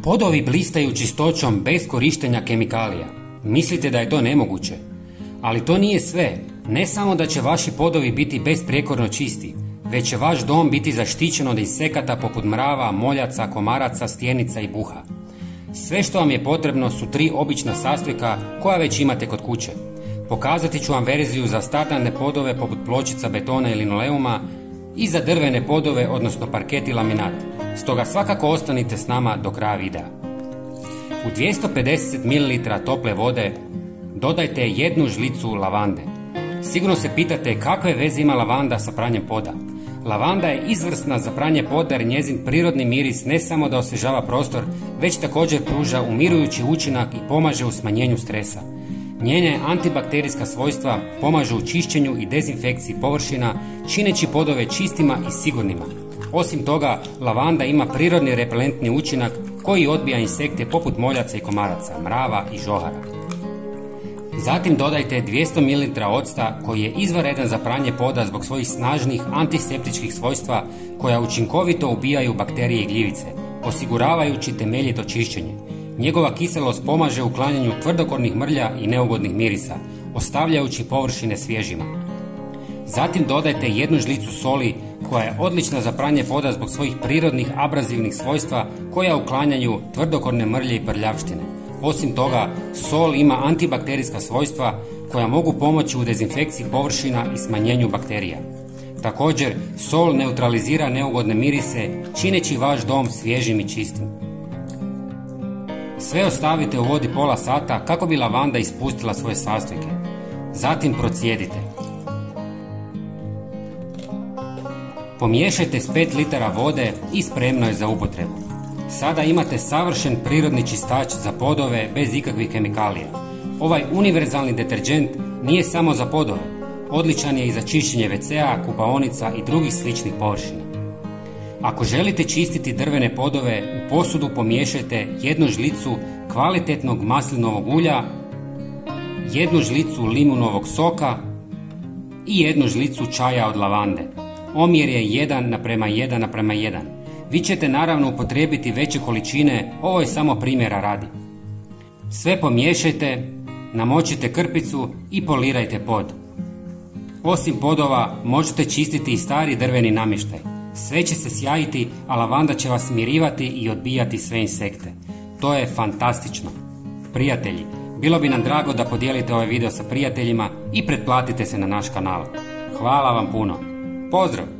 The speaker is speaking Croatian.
Podovi blistaju čistoćom bez korištenja kemikalija. Mislite da je to nemoguće? Ali to nije sve. Ne samo da će vaši podovi biti besprijekorno čisti, već će vaš dom biti zaštićen od insekata poput mrava, moljaca, komaraca, stjenica i buha. Sve što vam je potrebno su 3 obična sastojka koja već imate kod kuće. Pokazati ću vam verziju za standardne podove poput pločica, betona i linoleuma i za drvene podove, odnosno parket i laminat. Stoga svakako ostanite s nama do kraja videa. U 250 ml tople vode dodajte 1 žlicu lavande. Sigurno se pitate kakve veze ima lavanda sa pranjem poda. Lavanda je izvrsna za pranje poda jer njezin prirodni miris ne samo da osvježava prostor, već također pruža umirujući učinak i pomaže u smanjenju stresa. Njene antibakterijska svojstva pomažu u čišćenju i dezinfekciji površina, čineći podove čistima i sigurnima. Osim toga, lavanda ima prirodni repelentni učinak koji odbija insekte poput moljaca i komaraca, mrava i žohara. Zatim dodajte 200 ml octa koji je izvanredan za pranje poda zbog svojih snažnih antiseptičkih svojstva koja učinkovito ubijaju bakterije i gljivice, osiguravajući temeljito čišćenje. Njegova kiselost pomaže u uklanjanju tvrdokornih mrlja i neugodnih mirisa, ostavljajući površine svježima. Zatim dodajte 1 žlicu soli koja je odlična za pranje poda zbog svojih prirodnih abrazivnih svojstva koja uklanjaju tvrdokorne mrlje i prljavštine. Osim toga, sol ima antibakterijska svojstva koja mogu pomoći u dezinfekciji površina i smanjenju bakterija. Također, sol neutralizira neugodne mirise, čineći vaš dom svježim i čistim. Sve ostavite u vodi pola sata kako bi lavanda ispustila svoje sastojke. Zatim procijedite. Pomiješajte s 5 litara vode i spremno je za upotrebu. Sada imate savršen prirodni čistač za podove bez ikakvih kemikalija. Ovaj univerzalni deterđent nije samo za podove, odličan je i za čišćenje WC-a, kupaonica i drugih sličnih površina. Ako želite čistiti drvene podove, u posudu pomiješajte 1 žlicu kvalitetnog maslinovog ulja, 1 žlicu limunovog soka i 1 žlicu čaja od lavande. Omjer je 1:1:1. Vi ćete naravno upotrijebiti veće količine, ovo je samo primjera radi. Sve pomiješajte, namočite krpicu i polirajte pod. Osim podova možete čistiti i stari drveni namještaj. Sve će se sjajiti, a lavanda će vas smirivati i odbijati sve insekte. To je fantastično. Prijatelji, bilo bi nam drago da podijelite ovaj video sa prijateljima i pretplatite se na naš kanal. Hvala vam puno. Pozdrav!